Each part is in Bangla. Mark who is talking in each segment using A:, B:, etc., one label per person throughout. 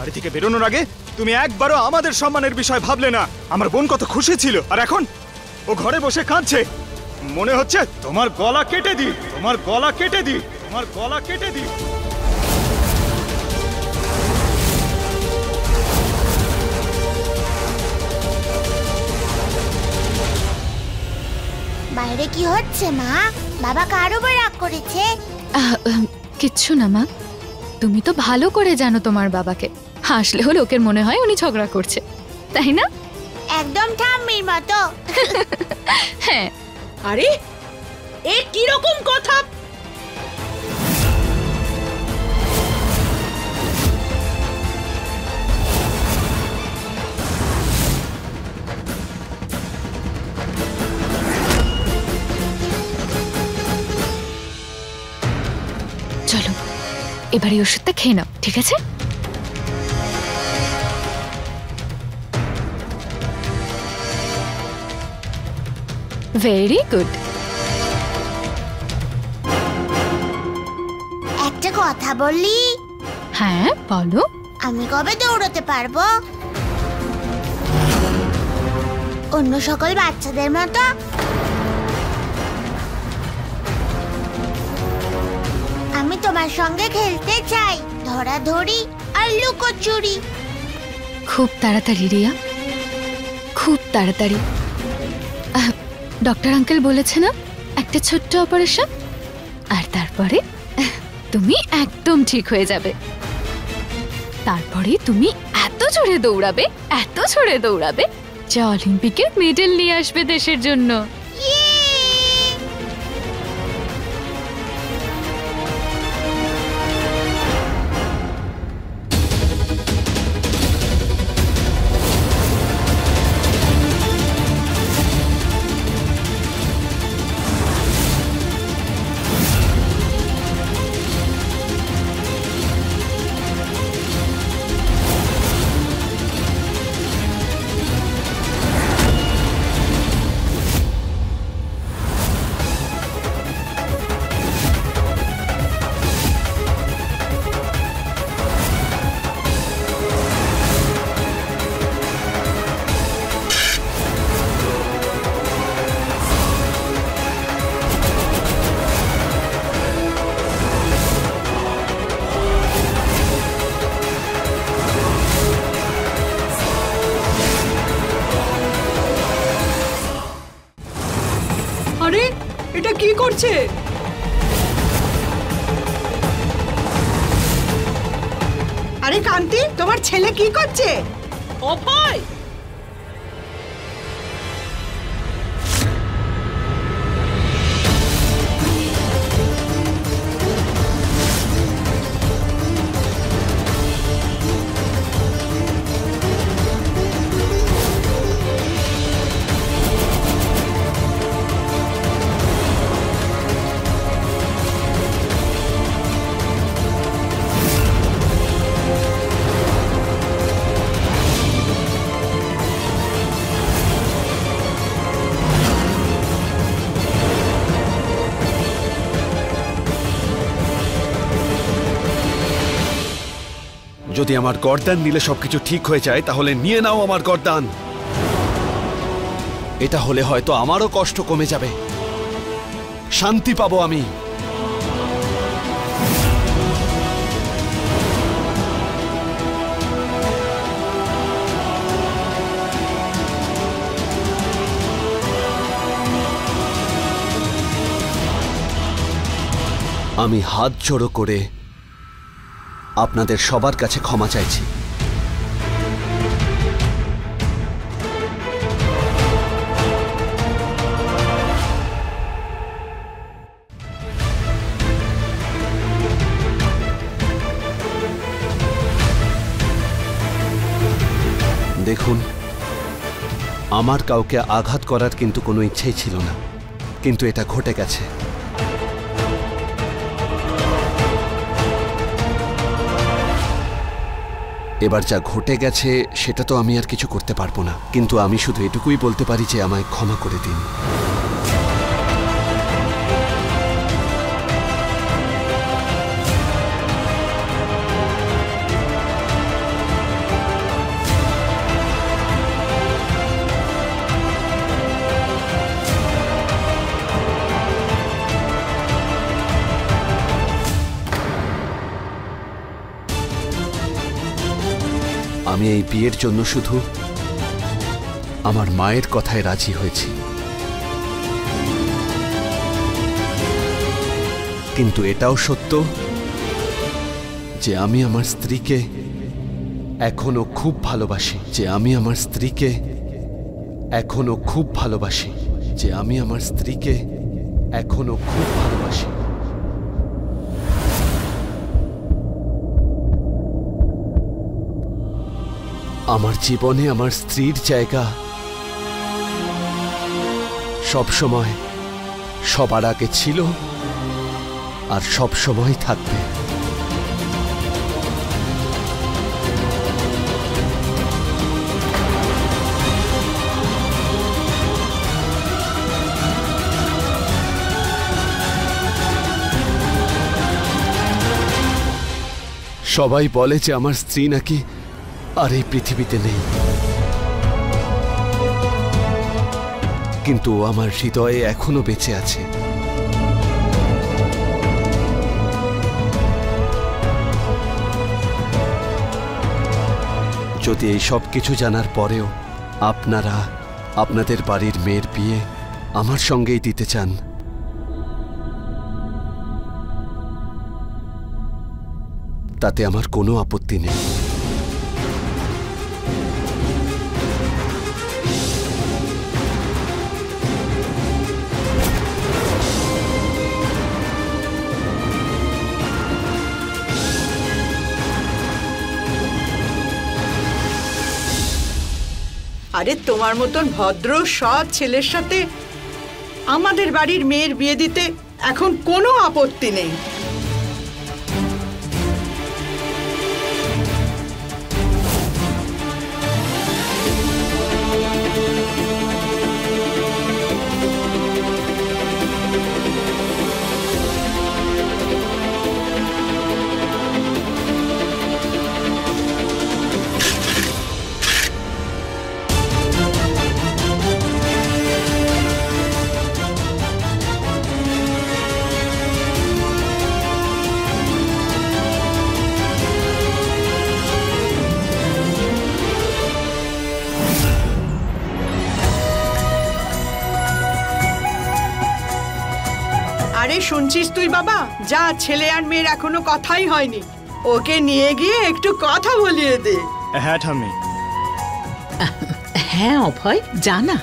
A: বাড়ি থেকে বেরোনোর আগে তুমি একবারও আমাদের সম্মানের বিষয় ভাবলে না। আমার বোন কত খুশি ছিল, আর এখন ও ঘরে বসে কাঁদছে। মনে হচ্ছে তোমার গলা কেটে দিই, তোমার গলা কেটে দিই, তোমার গলা কেটে দিই।
B: বাইরে কি হচ্ছে মা? বাবা কার উপর রাগ করেছে?
C: কিচ্ছু না মা, তুমি তো ভালো করে জানো তোমার বাবাকে। হাসলেও লোকের মনে হয় উনি ঝগড়া করছে, তাই না?
B: একদম ঠাম্মির মতো।
C: হ্যাঁ।
D: আরে এ কি রকম কথা?
C: চলো এবারে ওষুধটা খেয়ে নাও, ঠিক আছে? Very good.
B: একটা কথা বললি?
C: হ্যাঁ বলো।
B: আমি কবে দৌড়তে পারবো? অন্য সকল বাচ্চাদের মতো? আমি তোমার সঙ্গে খেলতে চাই, ধরাধরি আর লুকোচুরি।
C: খুব তাড়াতাড়ি রিয়া, খুব তাড়াতাড়ি। ডক্টর আঙ্কেল বলেছে না একটা ছোট্ট অপারেশন, আর তারপরে তুমি একদম ঠিক হয়ে যাবে। তারপরে তুমি এত জোরে দৌড়াবে, এত জোরে দৌড়াবে যে অলিম্পিকে মেডেল নিয়ে আসবে দেশের জন্য।
D: আরে এটা কি করছে? আরে কান্তি, তোমার ছেলে কি করছে? অভয়,
E: যদি আমার গর্দান নিলে সবকিছু ঠিক হয়ে যায় তাহলে নিয়ে নাও আমার গর্দান। এটা হলে হয়তো আমারও কষ্ট কমে যাবে, শান্তি পাবো আমি। আমি হাত জোড়ো করে আপনাদের সবার কাছে ক্ষমা চাইছি। দেখুন, আমার কাউকে আঘাত করার কিন্তু কোনো ইচ্ছেই ছিল না, কিন্তু এটা ঘটে গেছে। এবার যা ঘটে গেছে সেটা তো আমি আর কিছু করতে পারবো না, কিন্তু আমি শুধু এটুকুই বলতে পারি যে আমায় ক্ষমা করে দিন। আমি এই বিয়ের জন্য শুধু আমার মায়ের কথায় রাজি হয়েছি, কিন্তু এটাও সত্য যে আমি আমার স্ত্রীকে এখনো খুব ভালোবাসি, যে আমি আমার স্ত্রীকে এখনো খুব ভালোবাসি, যে আমি আমার স্ত্রীকে এখনো খুব ভালোবাসি। আমার জীবনে আমার স্ত্রীর জায়গা সব সময় সবার আগে ছিল আর সব সময় থাকবে। সবাই বলে যে আমার স্ত্রী নাকি আর এই পৃথিবীতে নেই, কিন্তু আমার হৃদয়ে এখনো বেঁচে আছে। যদি এই সব কিছু জানার পরেও আপনারা আপনাদের বাড়ির মেয়ের বিয়ে আমার সঙ্গেই দিতে চান, তাতে আমার কোনো আপত্তি নেই।
D: আরে তোমার মতন ভদ্র সৎ ছেলের সাথে আমাদের বাড়ির মেয়ের বিয়ে দিতে এখন কোনো আপত্তি নেই। আরে শুনছিস তুই বাবা, যা, ছেলে আর মেয়ের এখনো কথাই হয়নি, ওকে নিয়ে গিয়ে একটু কথা বলিয়ে দে।
A: হ্যাঁ ঠাম্মি।
F: হ্যাঁ অভয়, জানা।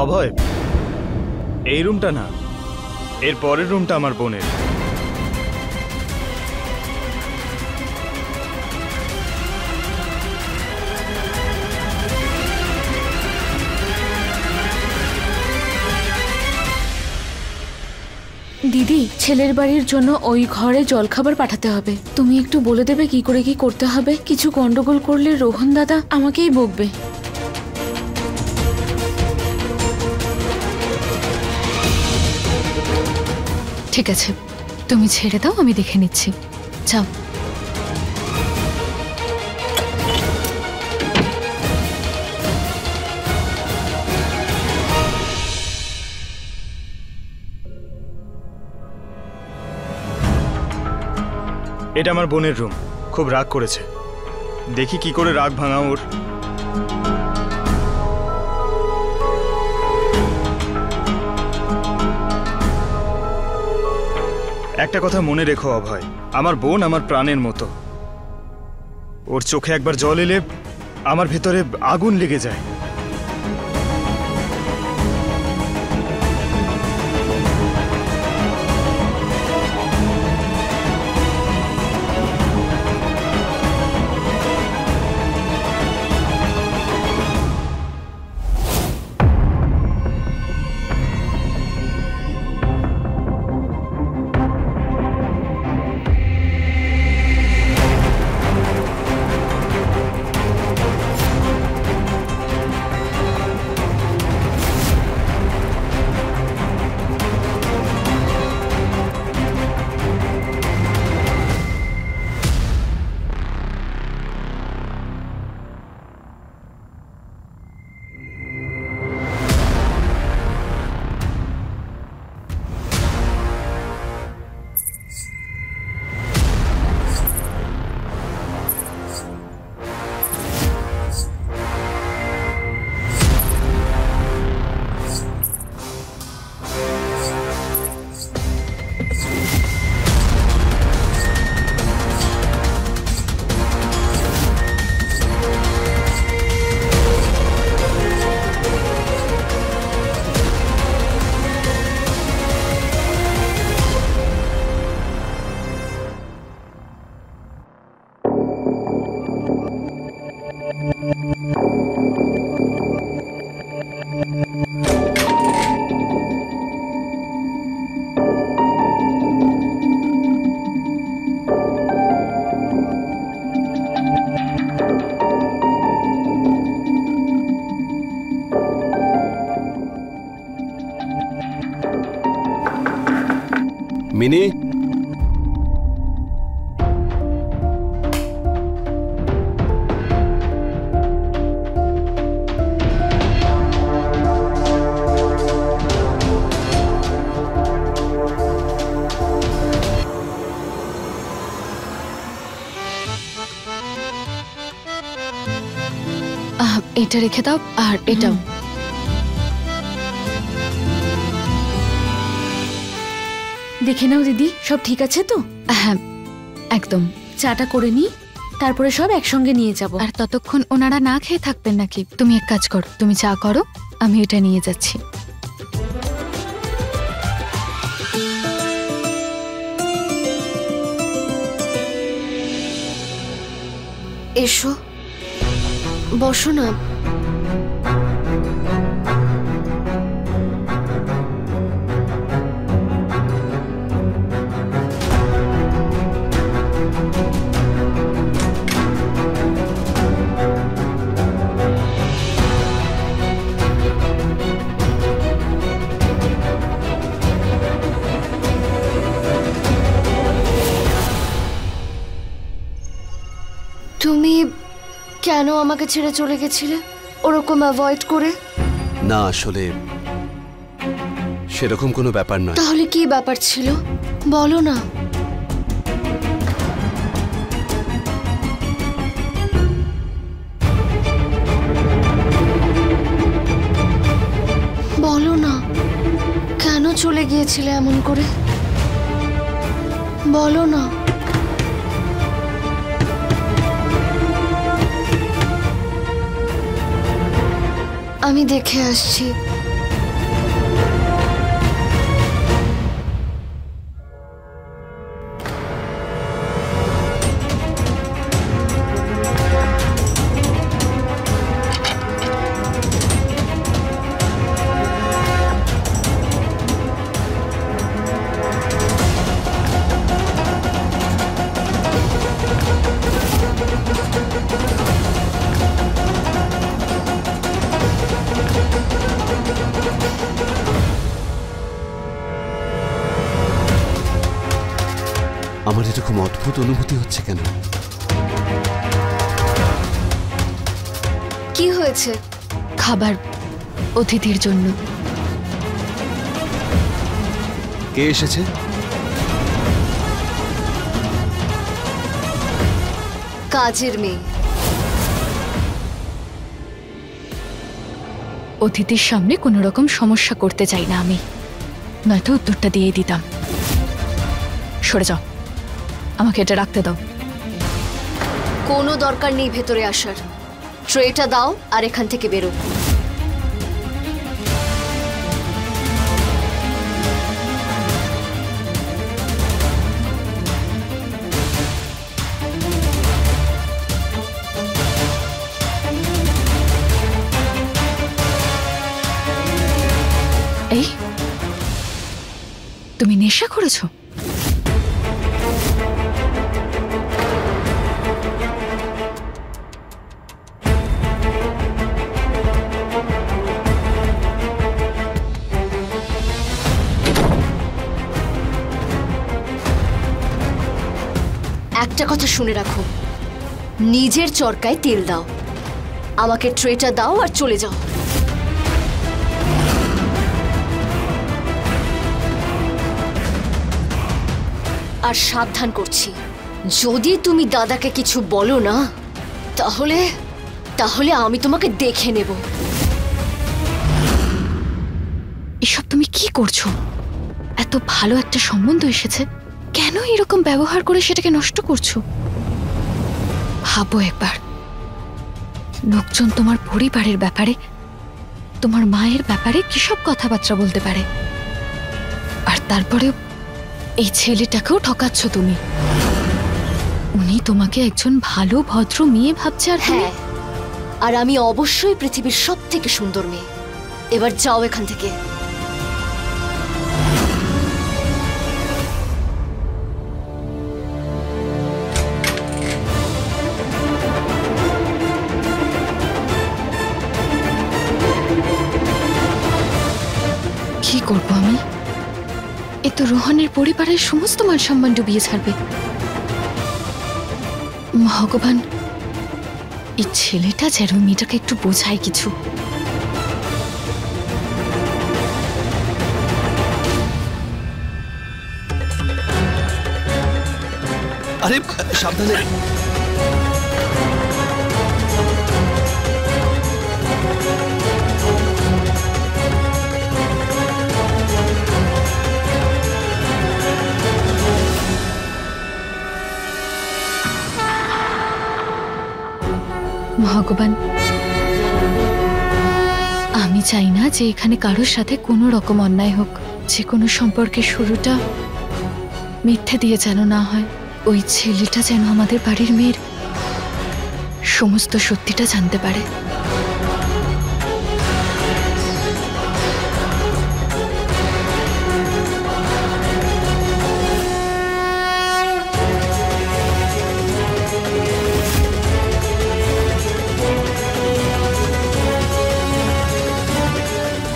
A: অভয়, এই রুমটা না, এর পরের রুমটা আমার বোনের।
C: দিদি, ছেলের বাড়ির জন্য ওই ঘরে জলখাবার পাঠাতে হবে। তুমি একটু বলে দেবে কি করে কি করতে হবে? কিছু গন্ডগোল করলে রোহন দাদা আমাকেই বকবে। ঠিক আছে, তুমি ছেড়ে দাও, আমি দেখে নিচ্ছি। যাও।
A: এটা আমার বোনের রুম। খুব রাগ করেছে, দেখি কি করে রাগ ভাঙা ওর। একটা কথা মনে রেখো অভয়, আমার বোন আমার প্রাণের মতো। ওর চোখে একবার জল এলে আমার ভেতরে আগুন লেগে যায়।
E: মিনি,
C: এটা রেখে দাও আর এটাও।
F: দেখে নাও দিদি, সব ঠিক আছে তো?
C: হ্যাঁ একদম।
F: চাটা করে নি, তারপরে সব একসঙ্গে নিয়ে যাব।
C: আর ততক্ষণ ওনারা না খেয়ে থাকবেন নাকি? তুমি এক কাজ করো, তুমি চা করো, আমি এটা নিয়ে যাচ্ছি।
F: এসো, বসো না। তুমি কেন আমাকে ছেড়ে চলে গেছিলে ওরকম অ্যাভয়েড করে?
E: না আসলে সেরকম কোনো ব্যাপার নয়।
F: তাহলে কি ব্যাপার ছিল বলো না। বলো না, কেন চলে গিয়েছিলে এমন করে? বলো না। আমি দেখে আসছি।
E: আমার এরকম অদ্ভুত অনুভূতি হচ্ছে কেন?
F: কি হয়েছে?
C: খাবার অতিথির জন্য।
E: কে এসেছে?
F: কাজের মেয়ে।
C: অতিথির সামনে কোনো রকম সমস্যা করতে চাই না আমি, নয়তো উত্তরটা দিয়ে দিতাম। সরে যাও, আমাকে এটা রাখতে দাও।
F: কোনো দরকার নেই ভেতরে আসার। ট্রেটা দাও আর এখান থেকে বেরো।
C: এই তুমি নেশা করেছো?
F: একটা কথা শুনে রাখো, নিজের চরকায় তেল দাও। আমাকে ট্রেটা দাও আর চলে যাও। আর সাবধান করছি, যদি তুমি দাদাকে কিছু বলো না, তাহলে তাহলে আমি তোমাকে দেখে নেব।
C: এসব তুমি কি করছো? এত ভালো একটা সম্বন্ধ এসেছে, কেন এরকম ব্যবহার করে সেটাকে নষ্ট করছো? ভাবো একবার, লোকজন তোমার পরিবারের ব্যাপারে, তোমার মায়ের ব্যাপারে কিসব কথাবার্তা বলতে পারে। আর তারপরেও এই ছেলেটাকেও ঠকাচ্ছ তুমি। উনি তোমাকে একজন ভালো ভদ্র মেয়ে ভাবছে। আর
F: হ্যাঁ, আর আমি অবশ্যই পৃথিবীর সব থেকে সুন্দর মেয়ে। এবার যাও এখান থেকে।
C: কি করবো আমি? এ তো রোহনের পরিবারের সমস্ত মান সম্মান ডুবিয়ে ছাড়বে। ভগবান, এই ছেলেটা যেন মেয়েটাকে একটু বোঝায় কিছু।
E: আরে সাবধানে।
C: ভগবান, আমি চাই না যে এখানে কারোর সাথে কোনো রকম অন্যায় হোক। যে কোনো সম্পর্কের শুরুটা মিথ্যে দিয়ে যেন না হয়। ওই ছেলেটা যেন আমাদের বাড়ির মেয়ের সমস্ত সত্যিটা জানতে পারে।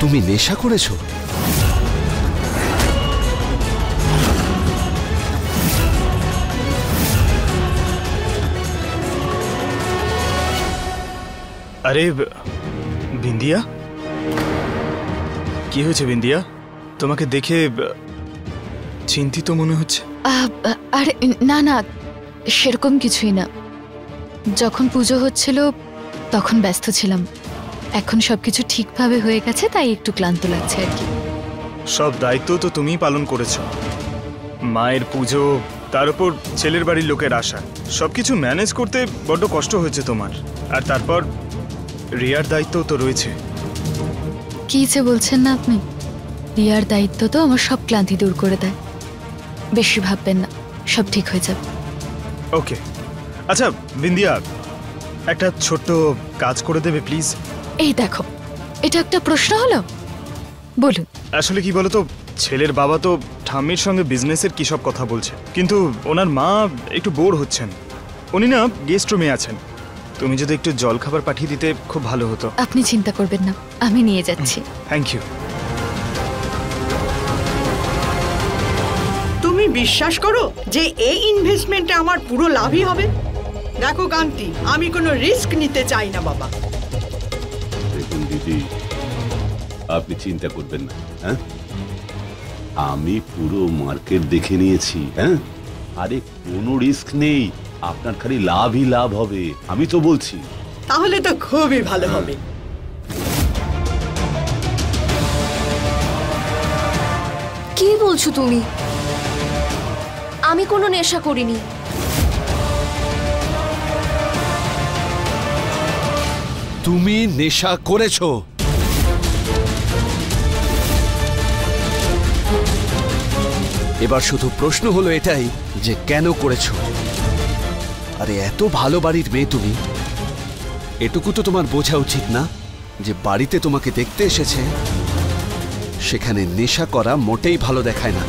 E: তুমি নেশা করেছো?
A: আরে বিন্দিয়া, কি হয়েছে বিন্দিয়া? তোমাকে দেখে চিন্তিত মনে হচ্ছে।
C: আরে না না, সেরকম কিছুই না। যখন পুজো হচ্ছিল তখন ব্যস্ত ছিলাম। এখন সবকিছু ঠিকভাবে হয়ে গেছে, তাই একটু ক্লান্ত লাগছে আর কি।
A: সব দায়িত্ব তো তুমিই পালন করেছো। মায়ের পুজো, তার উপর ছেলের বাড়ির লোকের আশা, সবকিছু ম্যানেজ করতে বড্ড কষ্ট হয়েছে তোমার। আর তারপর রিয়ার দায়িত্ব তো রয়েছে।
C: কি যে বলছেন না আপনি? রিয়ার দায়িত্ব তো আমার সব ক্লান্তি দূর করে দেয়। বেশি ভাববেন না, সব ঠিক হয়ে যাবে।
A: ওকে, আচ্ছা বিন্দিয়া, একটা ছোট্ট কাজ করে দেবে প্লিজ?
C: এই দেখো, এটা একটা প্রশ্ন হলো? বলুন।
A: আসলে কি বলতো, ছেলের বাবা তো ঠাম্মির সঙ্গে বিজনেসের কি সব কথা বলছে, কিন্তু ওনার মা একটু বোর হচ্ছেন। উনি না গেস্ট রুমে আছেন। তুমি যদি একটু জল খাবার পাঠিয়ে দিতে খুব ভালো হতো।
C: আপনি চিন্তা করবেন না, আমি নিয়ে যাচ্ছি।
A: Thank you.
D: তুমি বিশ্বাস করো যে এই ইনভেস্টমেন্টে আমার পুরো লাভই হবে? দেখো কান্তি, আমি কোনো রিস্ক নিতে চাই না বাবা।
G: দেখুন দিদি, আপনি চিন্তা করবেন না। হ্যাঁ, আমি পুরো মার্কেট দেখে নিয়েছি। হ্যাঁ, আরে কোনো রিস্ক নেই, আপনার খালি লাভই লাভ হবে, আমি তো বলছি।
D: তাহলে তো খুবই ভালো হবে।
F: কি বলছো তুমি? আমি কোনো নেশা করিনি।
E: তুমি নেশা করেছো। এবার শুধু প্রশ্ন হলো এটাই যে কেন করেছো। আরে এত ভালো বাড়ির মেয়ে তুমি, এটুকু তো তোমার বোঝা উচিত না যে বাড়িতে তোমাকে দেখতে এসেছে সেখানে নেশা করা মোটেই ভালো দেখায় না।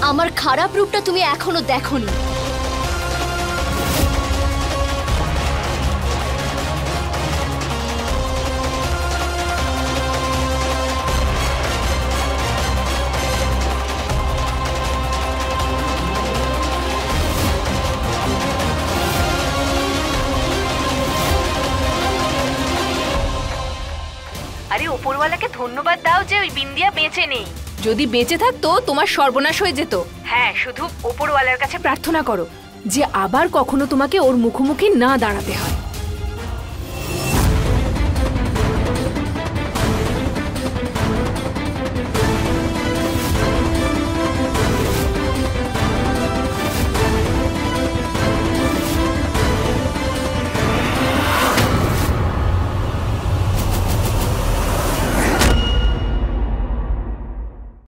F: আমার খারাপ রূপটা তুমি এখনো দেখোনি।
C: আরে ওপরওয়ালাকে ধন্যবাদ দাও যে ওই বিন্দিয়া বেঁচে নেই। যদি বেঁচে থাকতো তোমার সর্বনাশ হয়ে যেত। হ্যাঁ, শুধু ওপরওয়ালার কাছে প্রার্থনা করো যে আবার কখনো তোমাকে ওর মুখোমুখি না দাঁড়াতে হয়।